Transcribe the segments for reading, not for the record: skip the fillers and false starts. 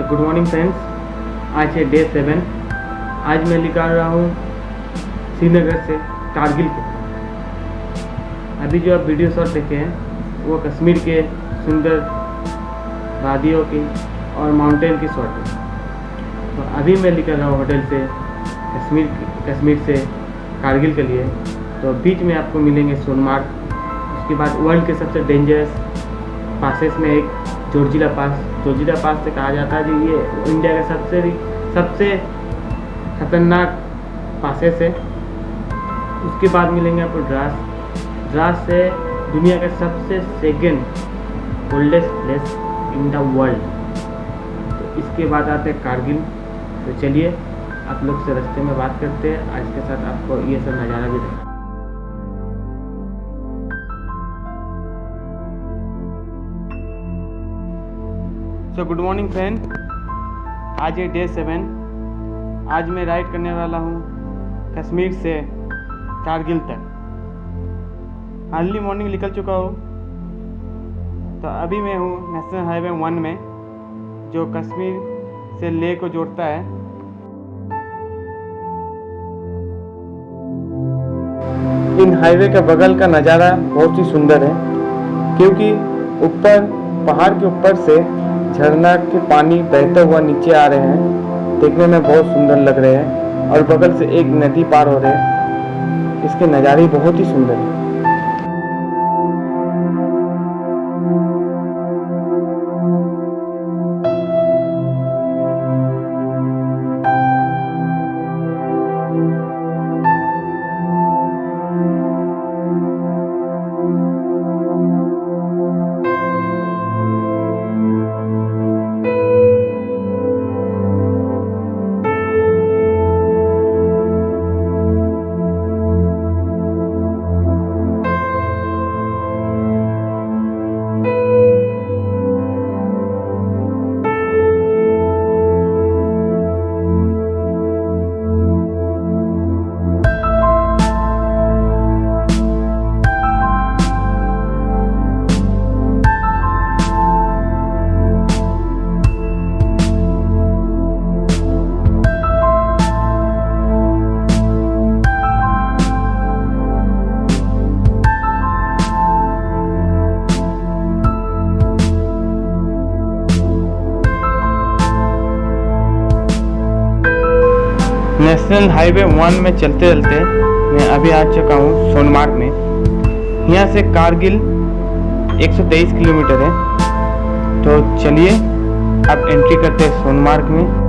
Good morning friends, आज है day 7। आज मैं निकाल रहा हूँ श्रीनगर से कारगिल के। अभी जो आप वीडियो शॉट देखे हैं वो कश्मीर के सुंदर वादियों की और माउंटेन की शॉट है। तो अभी मैं निकल रहा हूँ होटल से कश्मीर से कारगिल के लिए। तो बीच में आपको मिलेंगे सोनमार्ग, उसके बाद वर्ल्ड के सबसे डेंजरस पासेस में एक जोजिला पास से कहा जाता है कि ये इंडिया का सबसे खतरनाक पासेस है। उसके बाद मिलेंगे आपको द्रास से दुनिया का सबसे second coldest place in the world. तो इसके बाद आते हैं कारगिल। तो चलिए आप लोग से रास्ते में बात करते हैं, आज के साथ आपको ये सब नज़ारा भी देखा। तो गुड मॉर्निंग फ्रेंड, आज है डे 7। आज मैं राइड करने वाला हूँ कश्मीर से कारगिल तक। अर्ली मॉर्निंग निकल चुका हूँ। तो अभी मैं हूँ नेशनल हाईवे 1 में, जो कश्मीर से लेह को जोड़ता है। इन हाईवे के बगल का नज़ारा बहुत ही सुंदर है, क्योंकि ऊपर पहाड़ के ऊपर से झरना के पानी बहते हुआ नीचे आ रहे हैं, देखने में बहुत सुंदर लग रहे हैं। और बगल से एक नदी पार हो रहे हैं, इसके नज़ारे बहुत ही सुंदर हैं। नेशनल हाईवे 1 में चलते चलते मैं अभी आ चुका हूँ सोनमार्ग में। यहाँ से कारगिल 123 किलोमीटर है। तो चलिए अब एंट्री करते हैं सोनमार्ग में।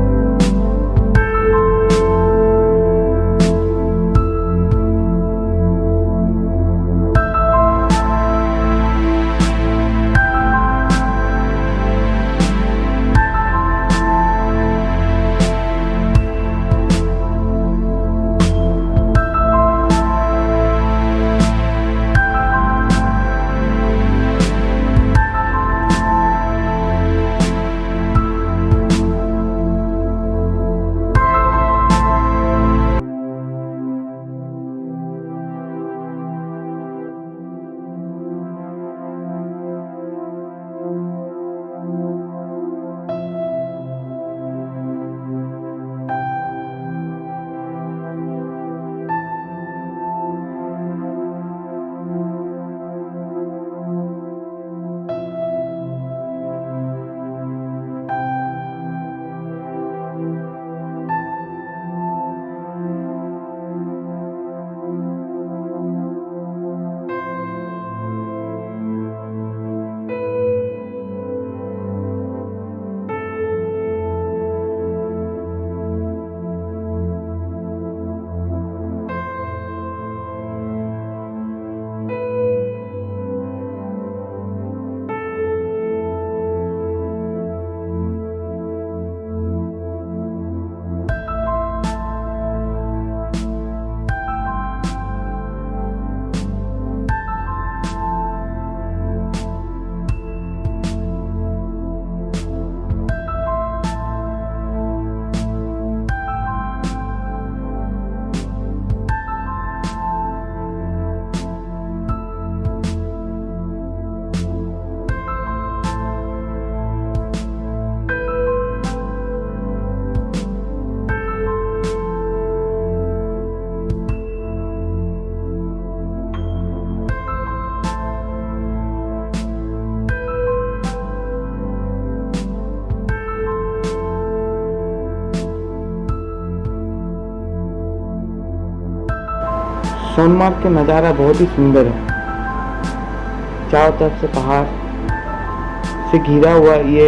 सोनमार्ग का नज़ारा बहुत ही सुंदर है। चारों तरफ से पहाड़ से घिरा हुआ ये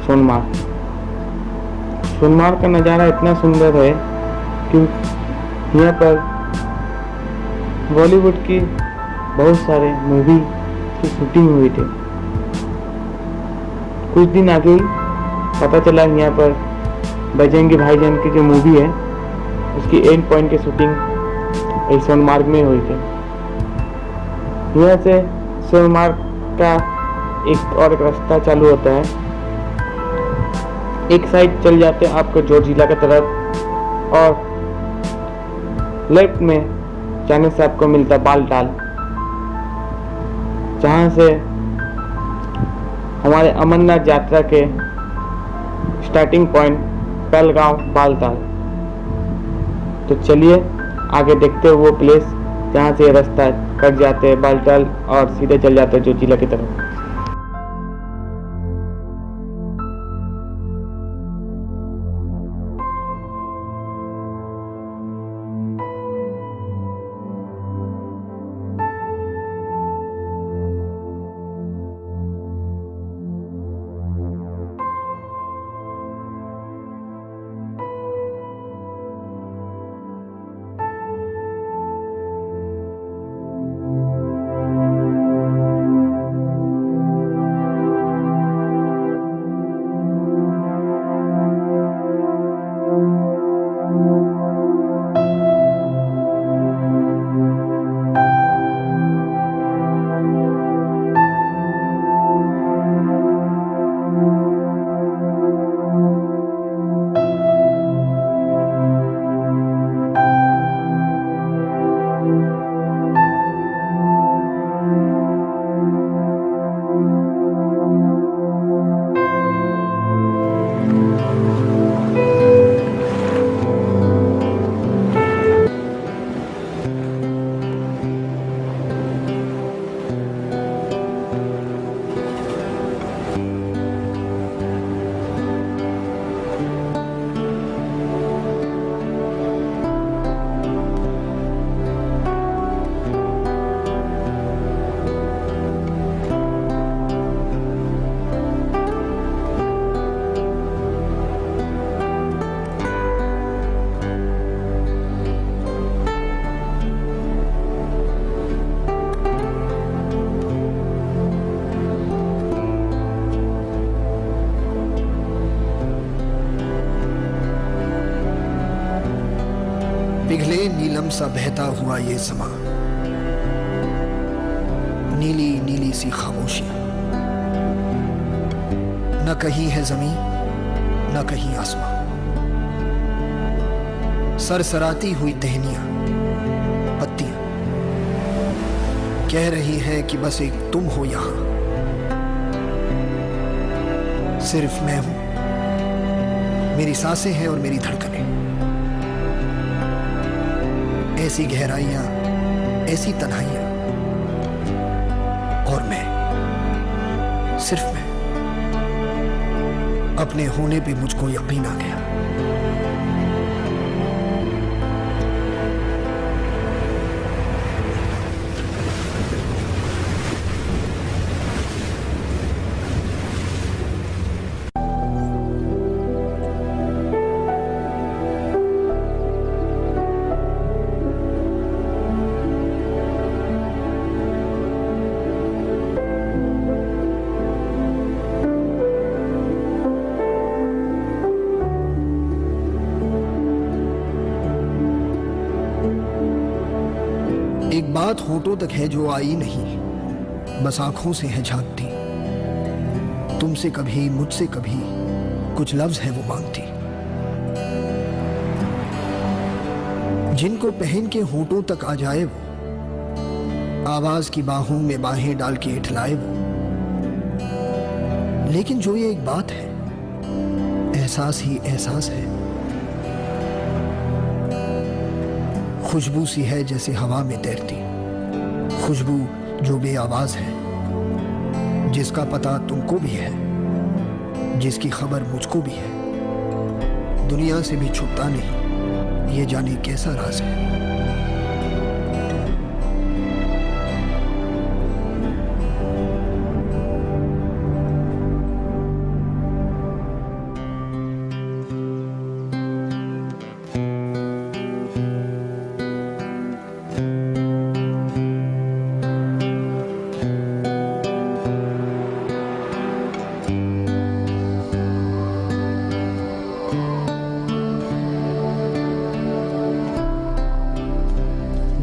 सोनमार्ग का नज़ारा इतना सुंदर है कि यहाँ पर बॉलीवुड की बहुत सारे मूवी की शूटिंग हुई थी। कुछ दिन आगे ही पता चला यहाँ पर बजरंगी भाईजान की जो मूवी है उसकी एंड पॉइंट की शूटिंग इस सोनमार्ग में हुई थी। यहाँ से सोनमार्ग का एक और रास्ता चालू होता है। एक साइड चल जाते हैं आपको जोजिला की तरफ और लेफ्ट में जाने से आपको मिलता है बालटाल, जहाँ से हमारे अमरनाथ यात्रा के स्टार्टिंग पॉइंट पहलगांव बालताल। तो चलिए आगे देखते हैं वो प्लेस जहाँ से रास्ता कट जाते हैं बालताल और सीधे चल जाते हैं जोजिला की तरफ। पिघले नीलम सा बहता हुआ ये समा, नीली नीली सी खामोशियां, न कहीं है जमीन न कहीं आसमां, सरसराती हुई टहनियां पत्तियां कह रही है कि बस एक तुम हो यहां, सिर्फ मैं हूं, मेरी सांसें हैं और मेरी धड़कनें, ऐसी गहराइयां ऐसी तन्हाइयां, और मैं, सिर्फ मैं, अपने होने पे मुझको यकीन आ गया। एक बात होठों तक है जो आई नहीं, बस आंखों से है झांकती, तुमसे कभी मुझसे कभी कुछ लफ्ज है वो मांगती, जिनको पहन के होठों तक आ जाए वो, आवाज की बाहों में बाहें डाल के इठलाए वो। लेकिन जो ये एक बात है, एहसास ही एहसास है, खुशबू सी है जैसे हवा में तैरती, खुशबू जो बेआवाज है, जिसका पता तुमको भी है, जिसकी खबर मुझको भी है, दुनिया से भी छुपता नहीं, ये जाने कैसा राज है।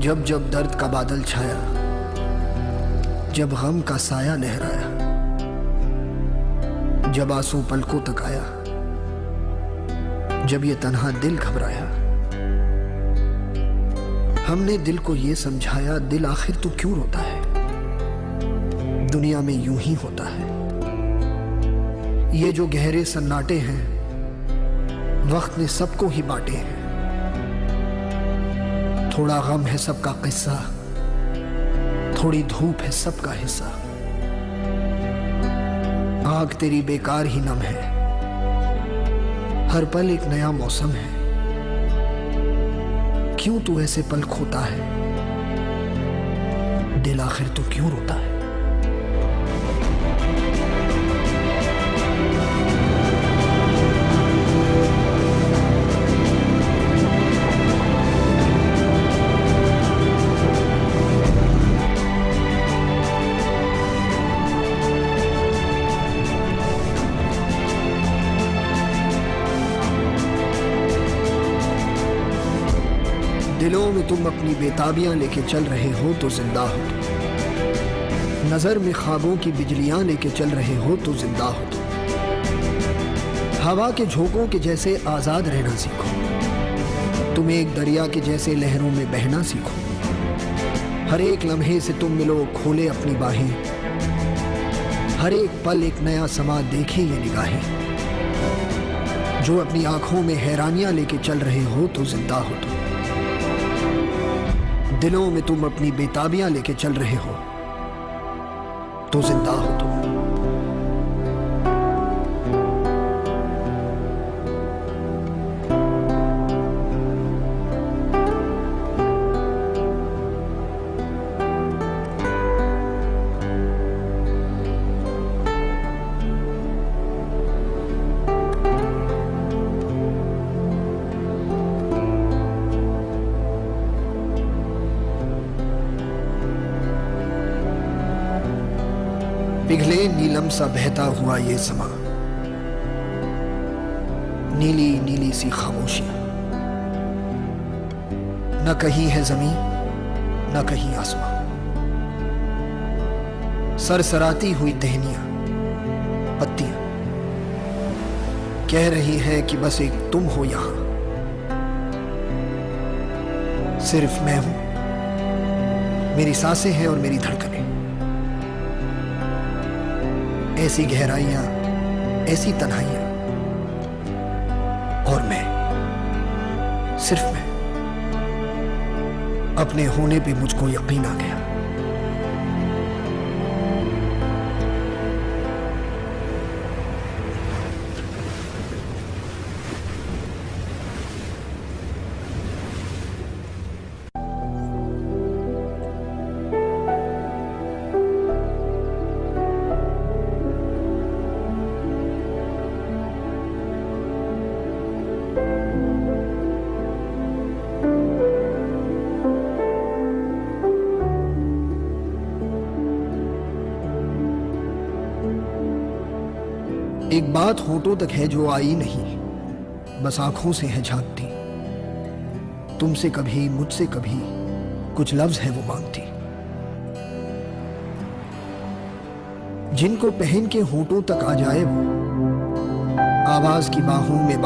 जब जब दर्द का बादल छाया, जब गम का साया लहराया, जब आंसू पलकों तक आया, जब ये तन्हा दिल घबराया, हमने दिल को ये समझाया, दिल आखिर तो क्यों रोता है, दुनिया में यूं ही होता है। ये जो गहरे सन्नाटे हैं, वक्त ने सबको ही बांटे हैं। थोड़ा गम है सबका किस्सा, थोड़ी धूप है सबका हिस्सा। आग तेरी बेकार ही नम है, हर पल एक नया मौसम है। क्यों तू ऐसे पल खोता है, दिल आखिर तो क्यों रोता है। दिलों में तुम अपनी बेताबियां लेके चल रहे हो तो जिंदा हो तुम। नजर में ख्वाबों की बिजलियां लेके चल रहे हो तो जिंदा हो तुम। हवा के झोंकों के जैसे आजाद रहना सीखो, तुम एक दरिया के जैसे लहरों में बहना सीखो। हर एक लम्हे से तुम मिलो, खोले अपनी बाहें, हर एक पल एक नया समा देखे ये निगाहें। जो अपनी आंखों में हैरानियां लेके चल रहे हो तो जिंदा हो तुम। दिलों में तुम अपनी बेताबियां लेके चल रहे हो तो जिंदा हो तुम। पिघले नीलम सा बहता हुआ ये समा, नीली नीली सी खामोशियां। न कहीं है जमीन न कहीं आसमां, सरसराती हुई टहनियां पत्तियां कह रही है कि बस एक तुम हो यहां। सिर्फ मैं हूं, मेरी सांसें हैं और मेरी धड़कनें। ऐसी गहराइयां, ऐसी तन्हाइयां, और मैं, सिर्फ मैं। अपने होने पे मुझको यकीन आ गया। एक बात होठों तक है जो आई नहीं, बस आंखों से है झांकती। तुमसे कभी मुझसे कभी कुछ लफ्ज है वो मांगती। जिनको पहन के होठों तक आ जाए वो आवाज की बाहों में